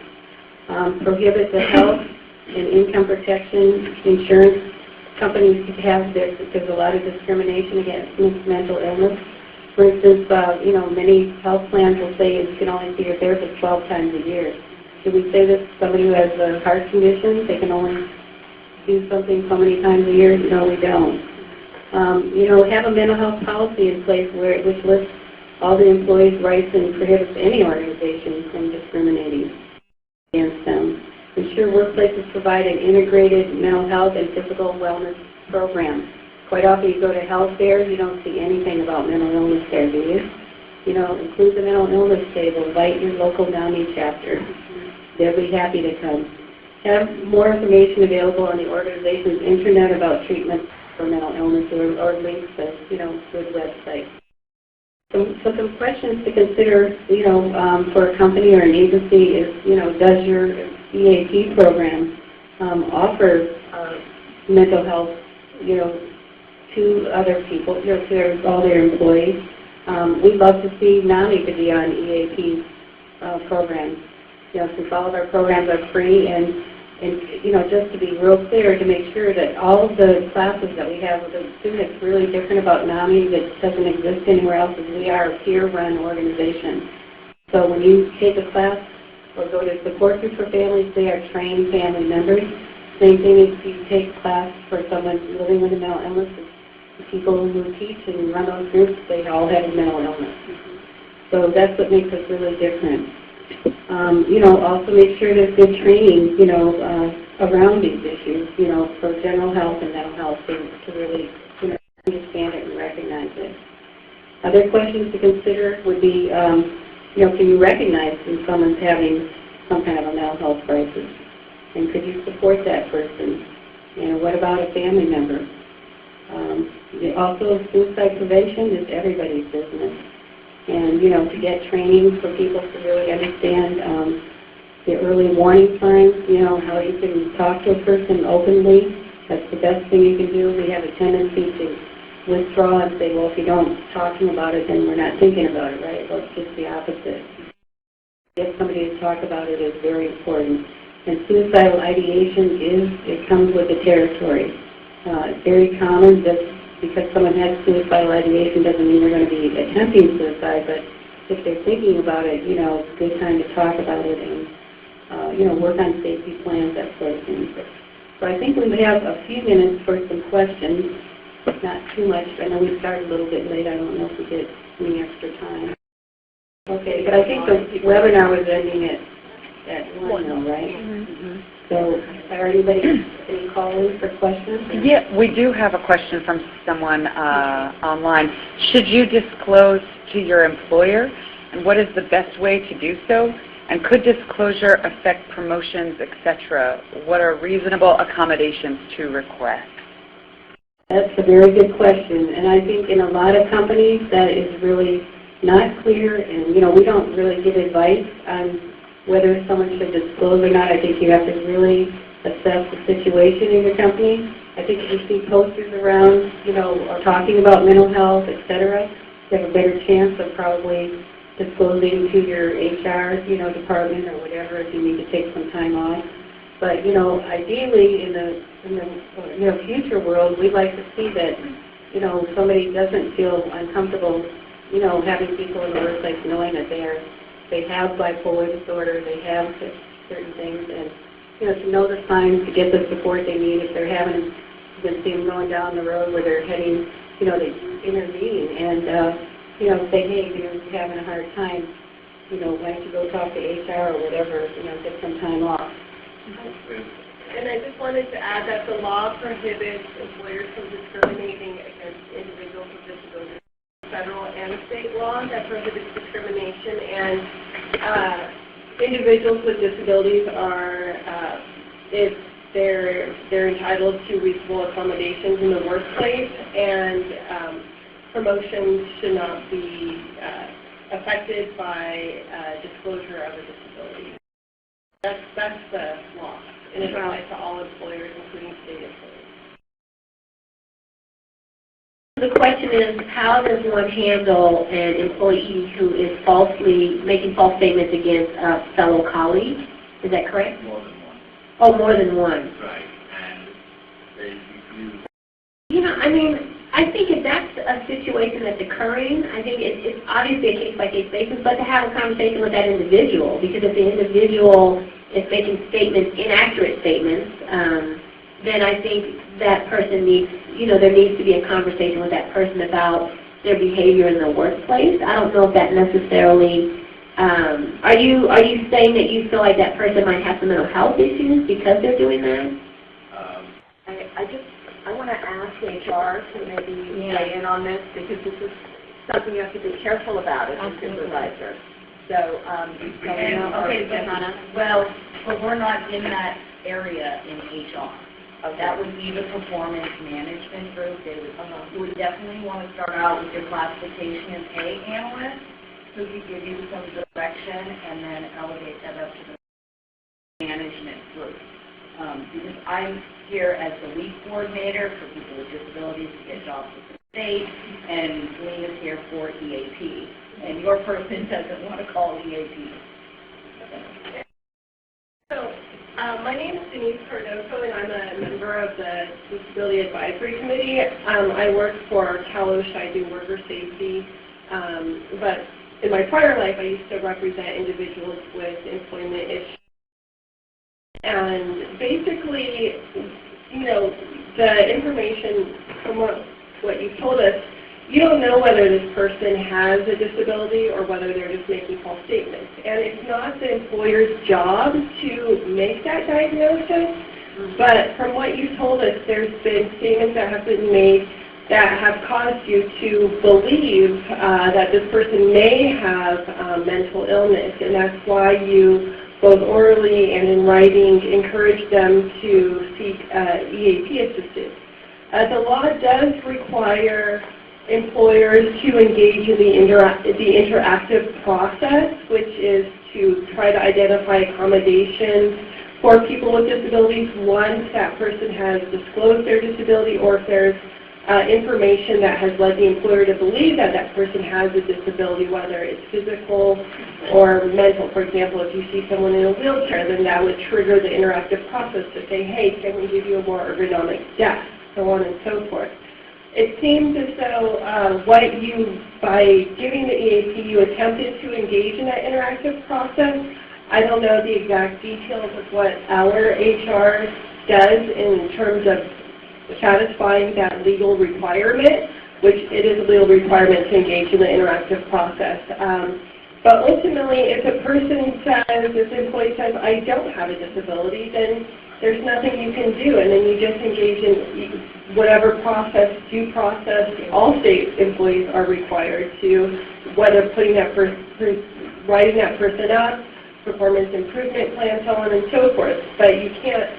Prohibit the health and income protection insurance companies to have this. There's a lot of discrimination against mental illness. For instance, many health plans will say you can only see your therapist 12 times a year. Should we say that somebody who has a heart condition, they can only do something so many times a year? No, we don't. Have a mental health policy in place which lists all the employees' rights and prohibits any organization from discriminating against them. Ensure workplaces provide an integrated mental health and physical wellness program. Quite often you go to health fairs, you don't see anything about mental illness there, do you? Include the mental illness table, invite your local NAMI chapter. They'll be happy to come. Have more information available on the organization's internet about treatment for mental illness or links to, good websites. So some questions to consider, for a company or an agency is, does your EAP program offer mental health, to other people, to all their employees? We'd love to see NAMI to be on EAP programs, since all of our programs are free and just to be real clear, to make sure that all of the classes that we have with the students really different about NAMI that doesn't exist anywhere else is we are a peer-run organization. So when you take a class or go to support groups for families, they are trained family members. Same thing if you take a class for someone living with a mental illness, the people who teach and run those groups, they all have a mental illness. So that's what makes us really different. Also make sure there's good training, around these issues, for general health and mental health to really, understand it and recognize it. Other questions to consider would be, can you recognize when someone's having some kind of a mental health crisis? And could you support that person? What about a family member? Also, suicide prevention is everybody's business. And, to get training for people to really understand the early warning signs, how you can talk to a person openly. That's the best thing you can do. We have a tendency to withdraw and say, well, if you don't talking about it, then we're not thinking about it, right? Well, it's just the opposite. Get somebody to talk about it is very important. And suicidal ideation it comes with the territory. It's very common that because someone has suicidal ideation doesn't mean they're going to be attempting suicide, but if they're thinking about it, it's a good time to talk about it and, work on safety plans, that sort of thing. So I think we have a few minutes for some questions, not too much. I know we started a little bit late. I don't know if we get any extra time. Okay, but I think the webinar was ending at 1 now, right? Mm-hmm. So, are any callers for questions? Yeah, we do have a question from someone online. Should you disclose to your employer, and what is the best way to do so? And could disclosure affect promotions, etc.? What are reasonable accommodations to request? That's a very good question, and I think in a lot of companies that is really not clear, and we don't really give advice on whether someone should disclose or not. I think you have to really assess the situation in your company. I think if you see posters around, or talking about mental health, etc., you have a better chance of probably disclosing to your HR, department or whatever if you need to take some time off. But, ideally in the future world, we'd like to see that, somebody doesn't feel uncomfortable, having people in the workplace knowing that they have bipolar disorder, they have certain things, and, to know the signs, to get the support they need if they're having, you can see them going down the road where they're heading, to intervene and, say, hey, you're having a hard time, like to go talk to HR or whatever, get some time off. And I just wanted to add that the law prohibits employers from discriminating against individuals with disabilities. Federal and state law that prohibits discrimination, and individuals with disabilities are, they're entitled to reasonable accommodations in the workplace, and promotions should not be affected by disclosure of a disability. That's the law, and it applies to all employers, including state employers. The question is, how does one handle an employee who is making false statements against a fellow colleague? Is that correct? More than one. Oh, more than one. Right, and they refuse. I think if that's a situation that's occurring, I think it's obviously a case-by-case basis, but to have a conversation with that individual, because if the individual is making statements, inaccurate statements, then I think that person needs, there needs to be a conversation with that person about their behavior in the workplace. I don't know if that necessarily, are you saying that you feel like that person might have some mental health issues because they're doing that? I want to ask HR to maybe weigh in on this, because this is something you have to be careful about as a supervisor. So, Well, but we're not in that area in HR. Okay. That would be the performance management group. They would definitely want to start out with your classification and pay analyst, who could give you some direction and then elevate that up to the management group. Because I'm here as the lead coordinator for people with disabilities to get jobs with the state, and Lee is here for EAP. And your person doesn't want to call EAP. So, my name is Denise Cardoso, and I'm a member of the Disability Advisory Committee. I work for CalOSHA. I do worker safety, but in my prior life, I used to represent individuals with employment issues. And basically, the information from what you've told us, you don't know whether this person has a disability or whether they're just making false statements. And it's not the employer's job to make that diagnosis, but from what you've told us, there's been statements that have been made that have caused you to believe that this person may have mental illness, and that's why you both orally and in writing encourage them to seek EAP assistance. The law does require employers to engage in the interactive process, which is to try to identify accommodations for people with disabilities once that person has disclosed their disability, or if there's information that has led the employer to believe that that person has a disability, whether it's physical or mental. For example, if you see someone in a wheelchair, then that would trigger the interactive process to say, hey, can we give you a more ergonomic desk, so on and so forth. It seems as though by giving the EAP, you attempted to engage in that interactive process. I don't know the exact details of what our HR does in terms of satisfying that legal requirement, which it is a legal requirement to engage in the interactive process. But ultimately, if a person says, if the employee says, I don't have a disability, then there's nothing you can do, and then you just engage in whatever due process all state employees are required to, whether putting that writing that person up, performance improvement plan, so on and so forth. But you can't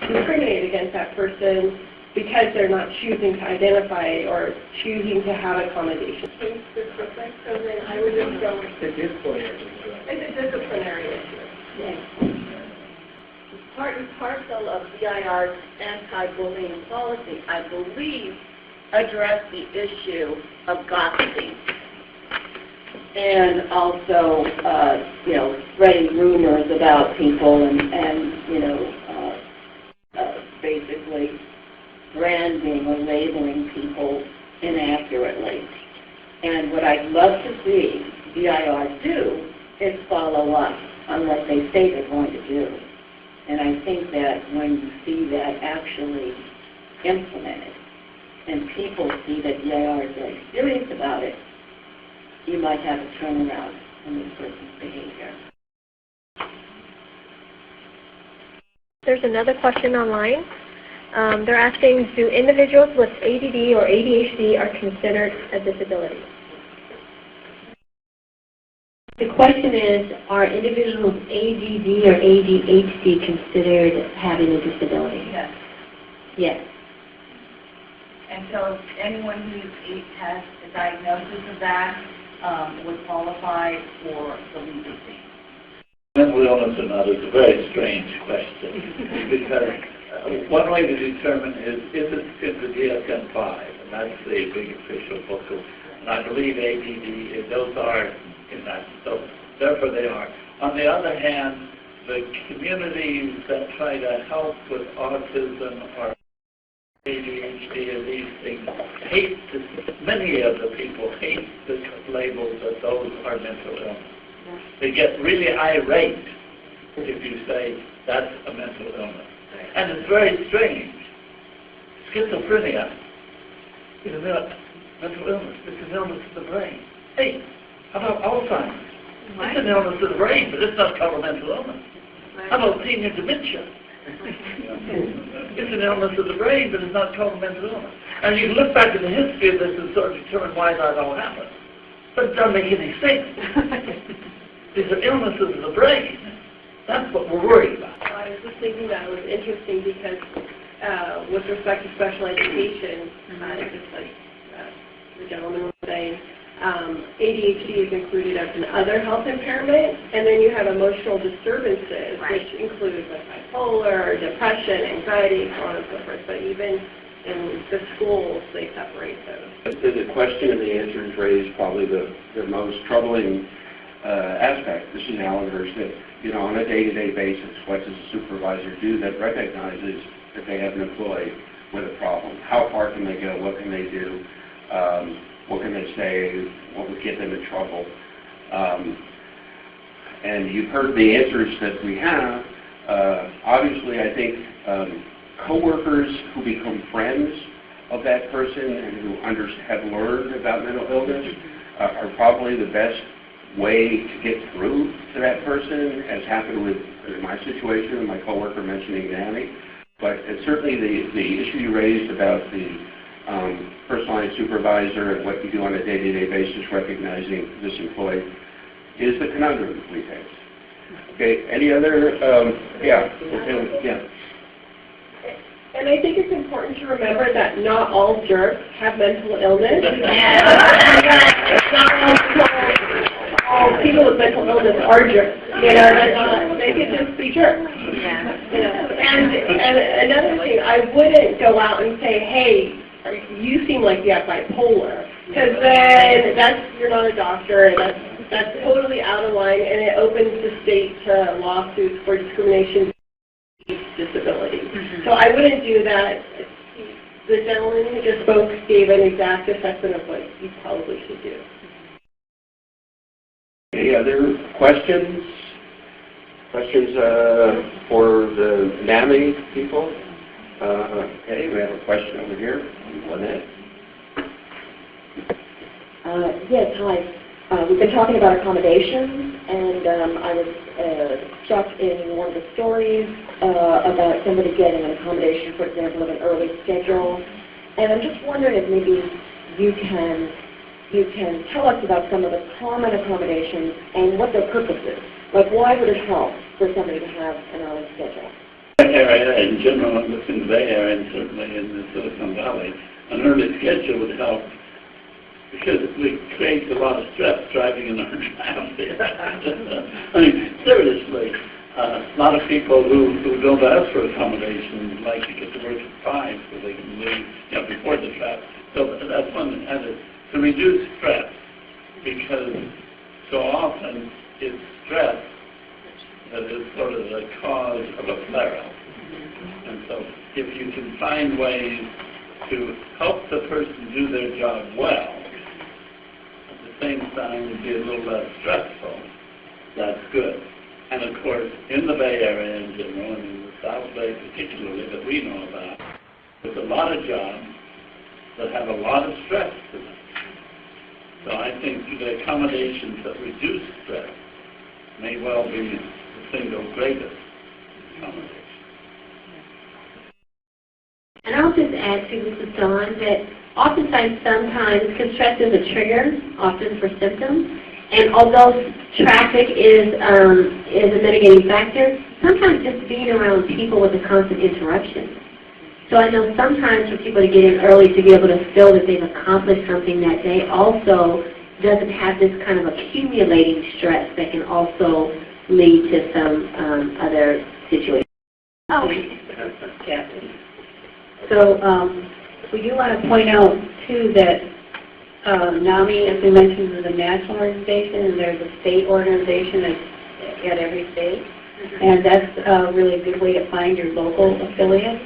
discriminate against that person because they're not choosing to identify or choosing to have accommodation. So then I would just go with it's a disciplinary issue. Yes. Part and parcel of BIR's anti-bullying policy, I believe, addressed the issue of gossiping and also, spreading rumors about people and basically branding or labeling people inaccurately. And what I'd love to see BIR do is follow up on what they say they're going to do. And I think that when you see that actually implemented and people see that BIR is very serious about it, you might have a turnaround on this person's behavior. There's another question online. They're asking, do individuals with ADD or ADHD are considered a disability? The question is, are individuals with ADD or ADHD considered having a disability? Yes. Yes. And so anyone who has a diagnosis of that would qualify for the legal fee. Mental illness or not is a very strange question because one way to determine is it in the DSM-5, and that's the big official book of, and I believe ADD, those are in that, so therefore they are. On the other hand, the communities that try to help with autism or ADHD and these things hate this, many of the people hate the labels that those are mental illness. They get really irate if you say that's a mental illness. And it's very strange. Schizophrenia is a mental illness. It's an illness of the brain. Hey, how about Alzheimer's? It's an illness of the brain, but it's not called a mental illness. How about senior dementia? It's an illness of the brain, but it's not called a mental illness. And you look back in the history of this and sort of determine why that all happened. But it doesn't make any sense. These are illnesses of the brain. That's what we're worried about. Well, I was just thinking that it was interesting because with respect to special education, just like the gentleman was saying, ADHD is included as an other health impairment, and then you have emotional disturbances, which include like bipolar, depression, anxiety, so on and so forth. But even in the schools, they separate those. The question and the answer is raised probably the most troubling aspect. This is Alan Hirsch, that, you know, on a day-to-day basis, what does a supervisor do that recognizes that they have an employee with a problem? How far can they go? What can they do? What can they say? What would get them in trouble? And you've heard the answers that we have. Obviously, I think coworkers who become friends of that person and who have learned about mental illness are probably the best way to get through to that person, as happened with my situation and my coworker mentioning NAMI. But certainly the issue you raised about the personalized supervisor and what you do on a day-to-day basis recognizing this employee is the conundrum we face. Okay, any other, yeah. And I think it's important to remember that not all jerks have mental illness. All people with mental illness are jerks. You know, they can just be jerks. You know. And another thing, I wouldn't go out and say, hey, you seem like you have bipolar, because then you're not a doctor, and that's totally out of line, and it opens the state to lawsuits for discrimination disability. So I wouldn't do that. The gentleman who just spoke gave an exact assessment of what you probably should do. Any other questions? Questions for the NAMI people? Okay, we have a question over here. Lynette? Yes, hi. We've been talking about accommodations, and I was struck in one of the stories about somebody getting an accommodation, for example, of an early schedule. And I'm just wondering if maybe you can tell us about some of the common accommodations and what their purpose is. Like, why would it help for somebody to have an early schedule? Area in general, within the Bay Area and certainly in the Silicon Valley, an early schedule would help because it creates a lot of stress driving in our traffic. I mean, seriously, a lot of people who don't ask for accommodations like to get to work at 5 so they can leave before the traffic. So that's one and to reduce stress, because so often it's stress that is sort of the cause of a flare-up. And so if you can find ways to help the person do their job well, at the same time be a little less stressful, that's good. And of course, in the Bay Area in general, and in the South Bay particularly, that we know about, there's a lot of jobs that have a lot of stress to them. So I think the accommodations that reduce stress may well be the single greatest accommodation. And I'll just add to this, Dawn, that oftentimes, sometimes, because stress is a trigger, often for symptoms, and although traffic is a mitigating factor, sometimes just being around people with a constant interruption. So I know sometimes for people to get in early to be able to feel that they've accomplished something that day also doesn't have this kind of accumulating stress that can also lead to some other situations. Oh, Kathy. So we do want to point out, too, that NAMI, as we mentioned, is a national organization, and there's a state organization at every state. And that's a really good way to find your local affiliate.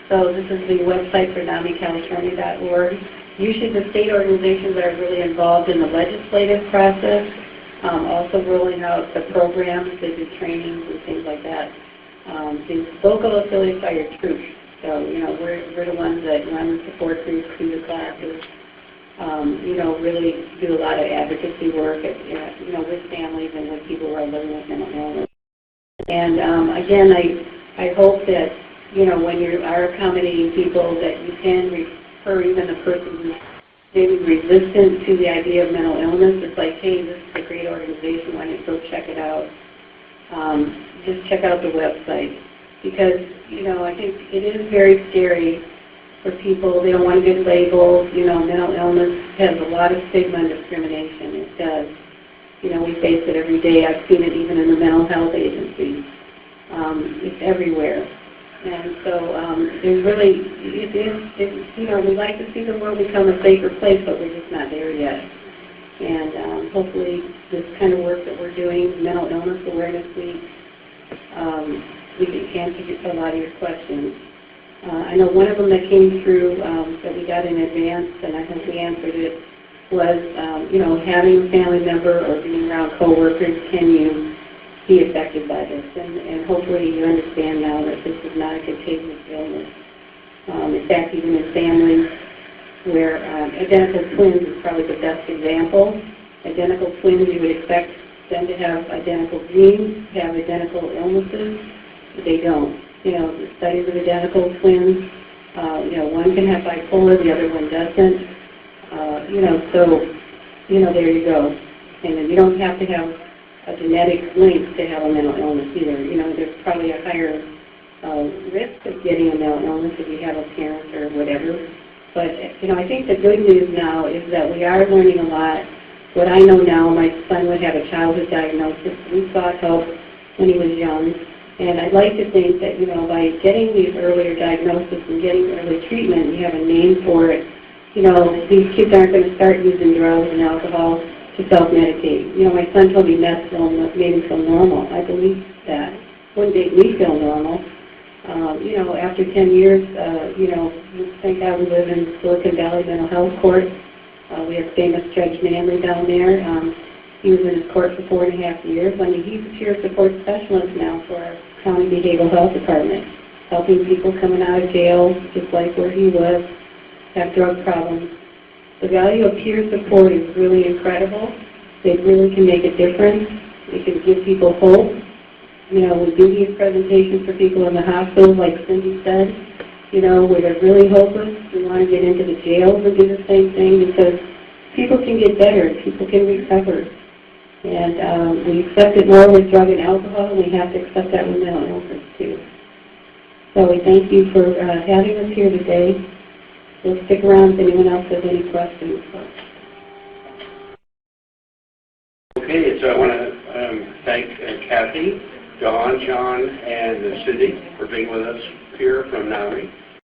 So this is the website for NAMICalifornia.org. Usually the state organizations are really involved in the legislative process, also rolling out the programs, they do trainings and things like that. The local affiliates are your troops. So, you know, we're the ones that run the support groups, do the classes, you know, really do a lot of advocacy work, you know, with families and with people who are living with mental illness. And again, I hope that, you know, when you are accommodating people, that you can refer even a person who's maybe resistant to the idea of mental illness. It's like, hey, this is a great organization, why don't you go check it out? Just check out the website. Because, you know, I think it is very scary for people. They don't want to get labeled. You know, mental illness has a lot of stigma and discrimination. It does. You know, we face it every day. I've seen it even in the mental health agencies. It's everywhere. And so there's really, you know, we like to see the world become a safer place, but we're just not there yet. And hopefully this kind of work that we're doing, Mental Illness Awareness Week, we can answer a lot of your questions. I know one of them that came through that we got in advance, and I think we answered it, was, you know, having a family member or being around coworkers, can you be affected by this? And hopefully you understand now that this is not a contagious illness. In fact, even in families where identical twins is probably the best example. Identical twins, you would expect them to have identical genes, have identical illnesses. They don't. You know, the studies of identical twins, you know, one can have bipolar, the other one doesn't. You know, so, you know, there you go. And you don't have to have a genetic link to have a mental illness either. You know, there's probably a higher risk of getting a mental illness if you have a parent or whatever. But, you know, I think the good news now is that we are learning a lot. What I know now, my son would have a childhood diagnosis. We sought help when he was young. And I'd like to think that, you know, by getting these earlier diagnoses and getting early treatment, you have a name for it, you know, these kids aren't going to start using drugs and alcohol to self-medicate. You know, my son told me meth made him feel normal. I believe that. Wouldn't make me feel normal. You know, after 10 years, you know, thank God we live in Silicon Valley Mental Health Court. We have famous Judge Manley down there. He was in his court for 4.5 years. I mean, he's a peer support specialist now for our county behavioral health department, helping people coming out of jail, just like where he was, have drug problems. The value of peer support is really incredible. They really can make a difference. They can give people hope. You know, we do these presentations for people in the hospital, like Cindy said, you know, where they're really hopeless. We want to get into the jails and do the same thing because people can get better. People can recover. And we accept it more with drug and alcohol, and we have to accept that with mental illness, too. So we thank you for having us here today. We'll stick around if anyone else has any questions. Okay, so I want to thank Kathy, Dawn, John, and Cindy for being with us here from NAMI.